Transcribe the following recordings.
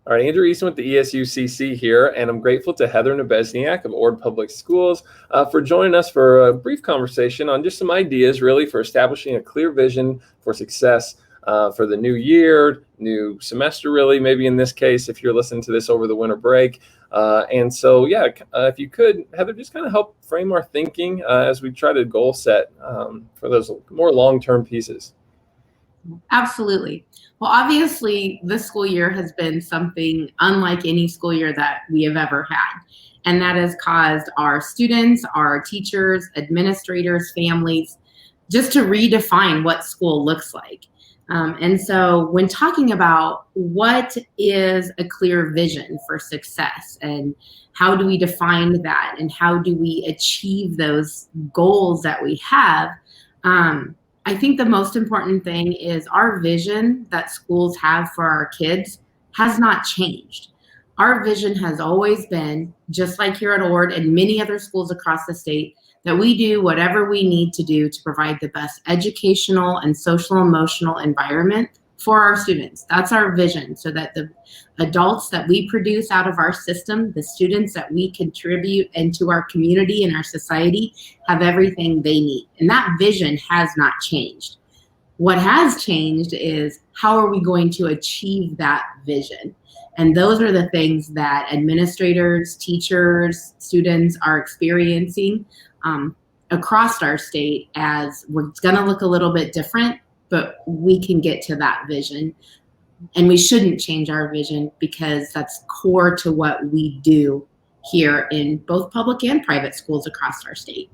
All right, Andrew Easton with the ESUCC here, and I'm grateful to Heather Nebesniak of Ord Public Schools for joining us for a brief conversation on just some ideas really for establishing a clear vision for success for the new year, new semester really, maybe in this case, if you're listening to this over the winter break. If you could, Heather, just kind of help frame our thinking as we try to goal set for those more long-term pieces. Absolutely. Well, obviously, this school year has been something unlike any school year that we have ever had. And that has caused our students, our teachers, administrators, families, just to redefine what school looks like. And so when talking about what is a clear vision for success and how do we define that and how do we achieve those goals that we have, I think the most important thing is our vision that schools have for our kids has not changed. Our vision has always been, just like here at Ord and many other schools across the state, that we do whatever we need to do to provide the best educational and social emotional environment for our students. That's our vision, so that the adults that we produce out of our system, the students that we contribute into our community and our society, have everything they need. And that vision has not changed. What has changed is how are we going to achieve that vision? And those are the things that administrators, teachers, students are experiencing across our state, as it's going to look a little bit different, but we can get to that vision. And we shouldn't change our vision because that's core to what we do here in both public and private schools across our state.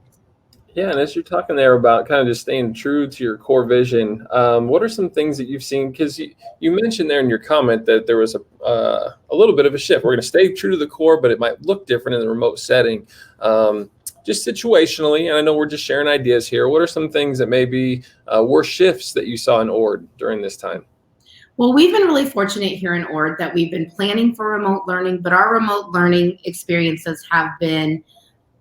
Yeah, and as you're talking there about kind of just staying true to your core vision, what are some things that you've seen? Because you mentioned there in your comment that there was a little bit of a shift. We're going to stay true to the core, but it might look different in the remote setting. Just situationally, and I know we're just sharing ideas here, what are some things that maybe were shifts that you saw in Ord during this time? Well, we've been really fortunate here in Ord that we've been planning for remote learning, but our remote learning experiences have been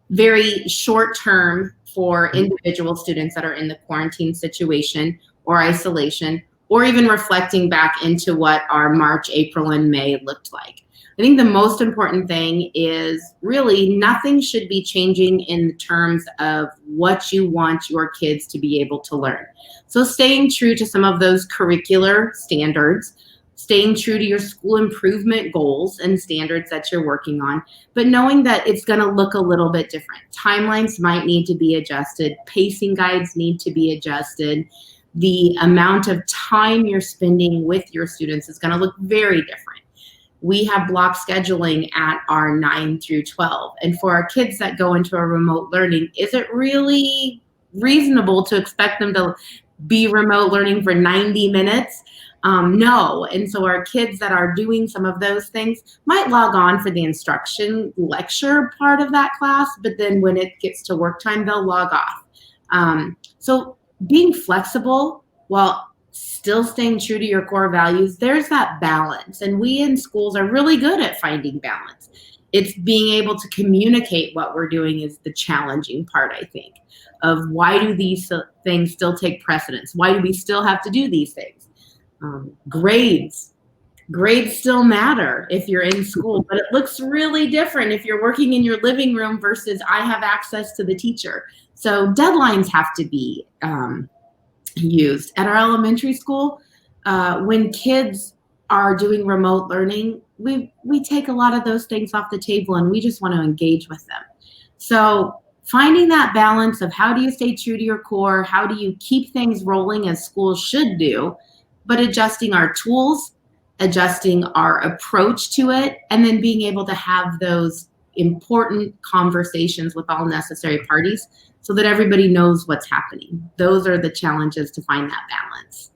very short-term for individual students that are in the quarantine situation or isolation, or even reflecting back into what our March, April, and May looked like. I think the most important thing is really nothing should be changing in terms of what you want your kids to be able to learn. So staying true to some of those curricular standards, staying true to your school improvement goals and standards that you're working on, but knowing that it's going to look a little bit different. Timelines might need to be adjusted. Pacing guides need to be adjusted. The amount of time you're spending with your students is going to look very different. We have block scheduling at our 9 through 12. And for our kids that go into a remote learning, is it really reasonable to expect them to be remote learning for 90 minutes? No. And so our kids that are doing some of those things might log on for the instruction lecture part of that class, but then when it gets to work time, they'll log off. So being flexible while still staying true to your core values, there's that balance. And we in schools are really good at finding balance. It's being able to communicate what we're doing is the challenging part, I think, of why do these things still take precedence? Why do we still have to do these things? Grades still matter if you're in school, but it looks really different if you're working in your living room versus I have access to the teacher. So deadlines have to be used. At our elementary school, when kids are doing remote learning, we take a lot of those things off the table and we just want to engage with them. So finding that balance of how do you stay true to your core, how do you keep things rolling as schools should do, but adjusting our tools, adjusting our approach to it, and then being able to have those important conversations with all necessary parties so that everybody knows what's happening. Those are the challenges to find that balance.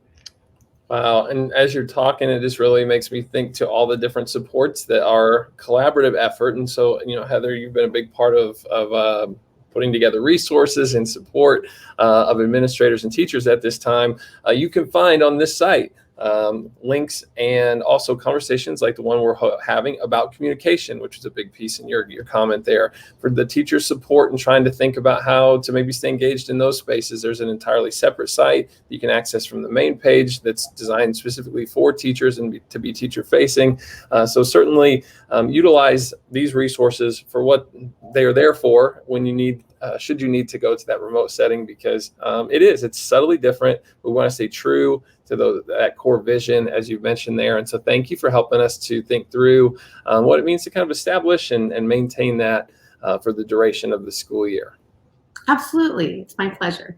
Wow. And as you're talking, it just really makes me think to all the different supports that are collaborative effort. And so, Heather, you've been a big part of putting together resources and support of administrators and teachers at this time. You can find on this site links and also conversations like the one we're having about communication, which is a big piece in your comment there. For the teacher support and trying to think about how to maybe stay engaged in those spaces, there's an entirely separate site that you can access from the main page that's designed specifically for teachers and to be teacher facing. So certainly utilize these resources for what they are there for when you need, should you need to go to that remote setting, because it's subtly different. We want to stay true to that core vision, as you've mentioned there. And so thank you for helping us to think through what it means to kind of establish and maintain that for the duration of the school year. Absolutely. It's my pleasure.